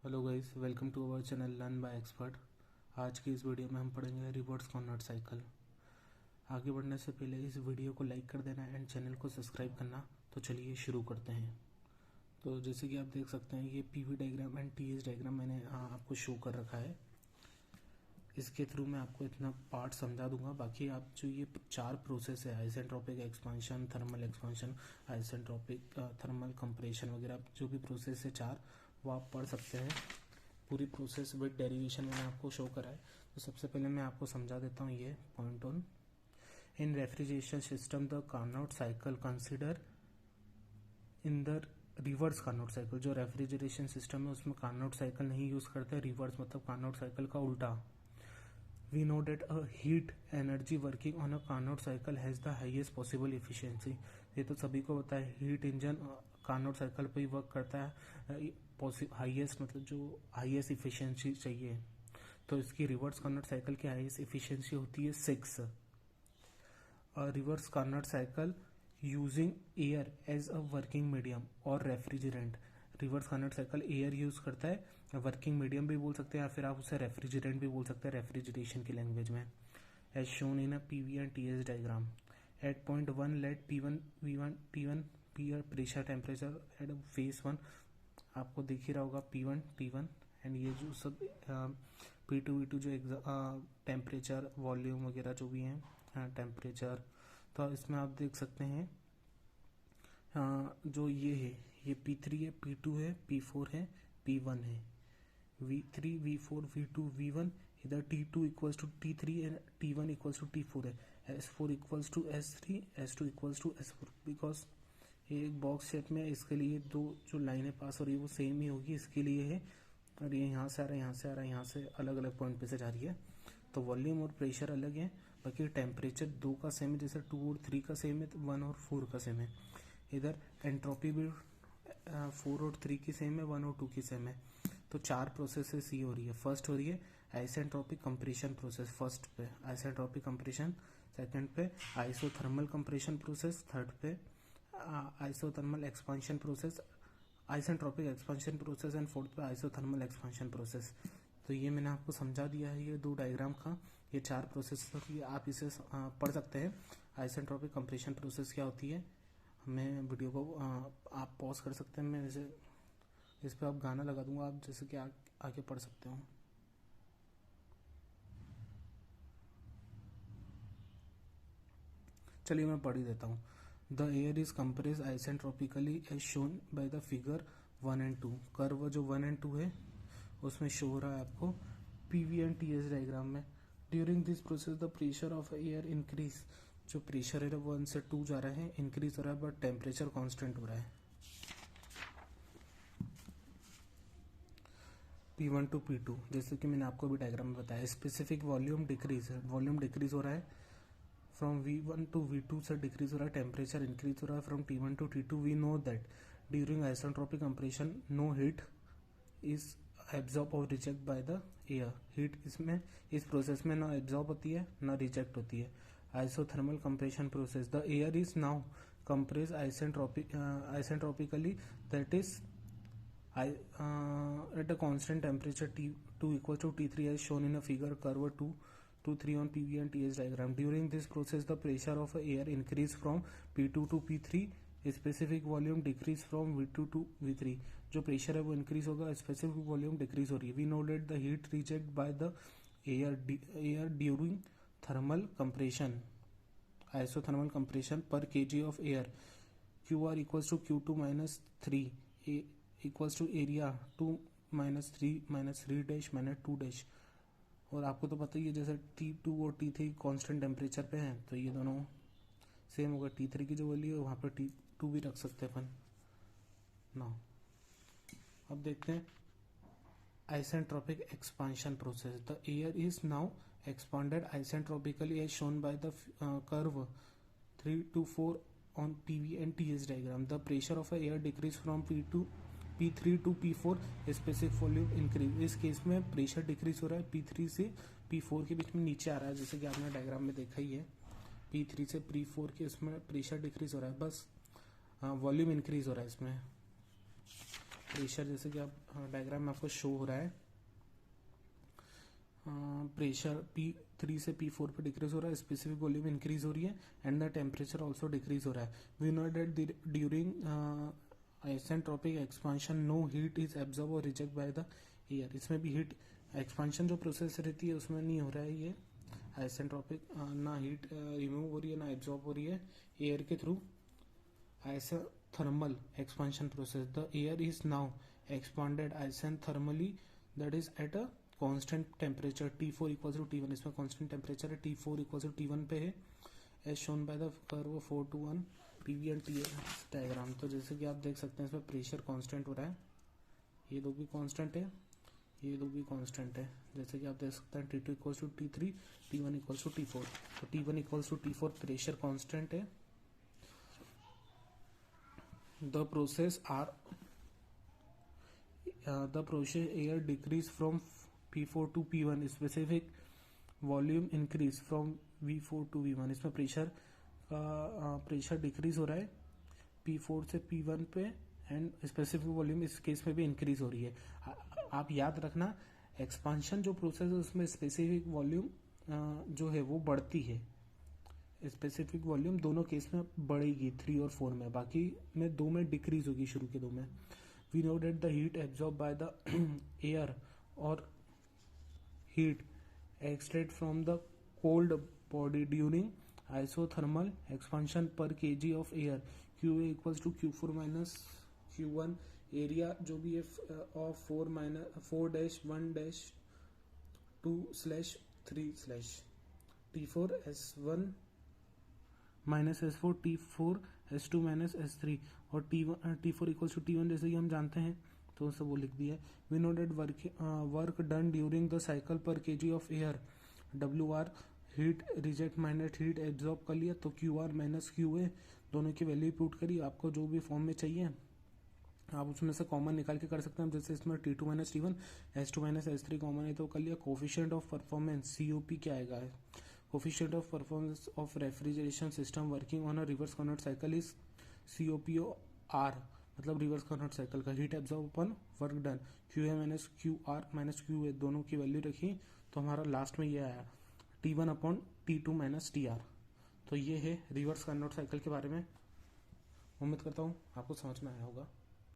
Hello guys, welcome to our channel learn by expert. आज की इस वीडियो में हम पढ़ेंगे रिवर्स कार्नोट साइकिल। आगे बढ़ने से पहले इस वीडियो को लाइक कर देना एंड चैनल को सब्सक्राइब करना। तो चलिए शुरू करते हैं। तो जैसे कि आप देख सकते हैं, ये PV diagram and TS diagram मैंने आपको शो कर रखा है। इसके थ्रू मैं आपको इतना पार्ट समझा दूंगा। बाकी आप जो ये चार प्रोसेस है, isentropic expansion, thermal expansion, isentropic thermal compression वगैरह, जो भी प्रोसेस है चार, वो आप पढ़ सकते हैं। पूरी प्रोसेस विद डेरिवेशन मैंने आपको शो करा है। तो सबसे पहले मैं आपको समझा देता हूँ ये point on. In refrigeration system the Carnot cycle consider in the reverse Carnot cycle. जो रेफ्रिजरेशन सिस्टम है उसमें कार्नोट साइकिल नहीं यूज करते, रिवर्स मतलब कार्नोट साइकिल का उल्टा। We know that a heat energy working on a Carnot cycle has the highest possible efficiency। ये तो सभी को पता है, हीट इंजन कार्नोट साइकिल पे ही वर्क करता है। हाईएस्ट मतलब जो हाईएस्ट इफिशिएंसी चाहिए, तो इसकी रिवर्स कार्नोट साइकिल की हाईएस्ट इफिशिएंसी होती है 6। Reverse Carnot cycle using air as a working medium और refrigerant. Reverse Carnot cycle air use करता है, वर्किंग मीडियम भी बोल सकते हैं, या फिर आप उसे रेफ्रिजरेंट भी बोल सकते हैं रेफ्रिजरेशन की लैंग्वेज में। As shown in a PV and TS diagram. At point 1 let P1 V1 T1 P pressure temperature at phase 1। आपको दिख ही रहा होगा P1 T1 एंड ये जो सब P2 V2 जो टेम्परेचर वॉल्यूम वगैरह जो भी हैं टेम्परेचर। तो इसमें आप देख सकते हैं जो ये है, ये P3 है, P2 है, P4 है, P1 है, V3 V4 V2 V1। इधर T2 equals to T3 and T1 equals to T4 है। S4 equals to S3, S2 equals to S4। Because ये एक बॉक्स शेप में, इसके लिए दो जो लाइनें पास हो रही है वो सेम ही होगी, इसके लिए है। और ये यहाँ से आ रहा है, यहाँ से आ रहा है, यहाँ से अलग अलग पॉइंट पे से जा रही है। तो वॉल्यूम और प्रेशर अलग है, बाकी टेम्परेचर 2 का सेम है। जैसे 2 और 3 का सेम है तो 1 और 4 का सेम है। इधर एंट्रोपी भी 4 और 3 की सेम है, 1 और 2 की सेम है। तो चार प्रोसेसेस ये हो रही है। फर्स्ट हो रही है आइसेंट्रोपिक कंप्रेशन प्रोसेस, फर्स्ट पे आइसेंट्रोपिक कंप्रेशन, सेकंड पे आइसोथर्मल कंप्रेशन प्रोसेस, थर्ड पे isothermal expansion process, isentropic expansion process and fourth पे आइसोथर्मल एक्सपांशन प्रोसेस। तो ये मैंने आपको समझा दिया है, ये दो डायग्राम का, ये चार प्रोसेस आप इसे पढ़ सकते हैं। आइसेंट्रोपिक कंप्रेशन प्रोसेस क्या होती है, मैं वीडियो को आप पॉज कर सकते हैं। मैं वैसे इस पर आप गाना लगा दूंगा, आप जैसे कि आगे पढ़ सकते हो। चलिए मैं पढ़ ही देता हूँ। The air is compress isentropically as shown by the figure 1 and 2। Curve जो 1 एंड 2 है उसमें शो हो रहा है आपको पीवी एंड टीएस डायग्राम में। During this process the pressure of air increase. जो प्रेशर है 1 से 2 जा रहा है, इंक्रीज हो रहा है, बट टेम्परेचर कांस्टेंट हो रहा है। P1 टू P2, जैसे कि मैंने आपको भी डायग्राम में बताया। स्पेसिफिक वॉल्यूम डिक्रीज है, वॉल्यूम डिक्रीज हो रहा है। फ्रॉम V1 टू V2 से डिक्रीज हो रहा है, टेम्परेचर इंक्रीज हो रहा है। From T1 to T2 we know that during isentropic compression no heat is absorb और reject by the air. Heat इसमें इस प्रोसेस में ना एब्जॉर्ब होती है ना रिजेक्ट होती है। Isothermal compression process, the air is now compress isentropically, that is at a constant temperature T2 equals to T3 as shown in a figure curve 2 to 3 on PV and TS diagram. During this process the pressure of air increase from P2 to P3, specific volume decrease from V2 to V3। जो pressure है वो increase होगा, specific volume decrease हो रही है। We know that the heat reject by the air during thermal compression, isothermal compression per kg of air. QR equals to Q2 minus 3 equals to area 2 minus 3 dash minus 2 dash. और आपको तो पता ही है, जैसे T2 और T3 constant temperature पे हैं, तो ये दोनों सेम होगा। T3 की जो वैल्यू है वहाँ पर T2 भी रख सकते हैं अपन ना। अब देखते हैं isentropic expansion process. The air is now expanded isentropically as shown by the curve 3 to 4 on PV and TS diagram. The pressure of air decrease from P3 to P4, specific volume increase। इस case में pressure decrease हो रहा है, P3 से P4 के बीच में नीचे आ रहा है, जैसे कि आपने डायग्राम में देखा ही है। P3 से P4 के इसमें प्रेशर डिक्रीज हो रहा है, बस वॉल्यूम इंक्रीज हो रहा है इसमें। प्रेशर जैसे कि आप डायग्राम में आपको शो हो रहा है, प्रेशर P3 से P4 पे डिक्रीज हो रहा है, स्पेसिफिक वॉल्यूम इंक्रीज हो रही है and the temperature also decrease हो रहा है. We know that during isentropic expansion no heat is absorb और रिजेक्ट बाय द एयर. इसमें भी हीट एक्सपांशन जो प्रोसेस रहती है उसमें नहीं हो रहा है ये आइसेंट्रोपिक, ना हीट रिमूव हो रही है ना एब्जॉर्ब हो रही है एयर के through. isothermal expansion process, the air is now expanded isothermally, that is at a constant temperature T4 equals to T1. इसमें constant temperature है T4 equals to T1 पे है as shown by the curve 4 to 1 PV and TS diagram. तो जैसे कि आप देख सकते हैं इसमें प्रेशर कांस्टेंट हो रहा है, ये दो भी कांस्टेंट है, ये दो भी कांस्टेंट है. जैसे कि आप देख सकते हैं T2 equals to T3, T1 equals to T4. तो T1 equals to T4 pressure constant है. The process air decrease from P4 to P1, specific volume increase from V4 to V1. इसमें प्रेशर डिक्रीज हो रहा है P4 से P1 पे and specific volume इस case में भी इंक्रीज हो रही है. आप याद रखना एक्सपांशन जो प्रोसेस है उसमें स्पेसिफिक वॉल्यूम जो है वो बढ़ती है, स्पेसिफिक वॉल्यूम दोनों केस में बढ़ेगी 3 और 4 में, बाकी में 2 में डिक्रीज होगी शुरू के 2 में. We know that the heat absorb by the air और heat extract from the cold body during isothermal expansion per kg of air QA equals to Q4 minus Q1. Area जो भी है of 4-1-2/3/ T4 S1 minus S4 T4 S2 minus S3 और T4 equals to T1 जैसे कि हम जानते हैं तो सब वो लिख दिया है. We know that work done during the cycle per kg of air WR, heat reject minus heat absorb कर लिया तो QR माइनस QA दोनों की वैल्यू पुट करी. आपको जो भी फॉर्म में चाहिए आप उसमें से कॉमन निकाल के कर सकते हैं. जैसे इसमें T2 minus T1 S2 minus S3 common है तो कर लिया. कोफिशिएंट ऑफ परफॉर्मेंस COP क्या आएगा, coefficient of performance of refrigeration system working on a reverse Carnot cycle is COPR, मतलब रिवर्स कार्नोट साइकिल का heat absorb upon work done QA minus QR minus QA दोनों की value रखी तो हमारा last में ये आया T1 upon T2 minus TR. तो ये है रिवर्स कार्नोट साइकिल के बारे में. उम्मीद करता हूँ आपको समझ में आया होगा.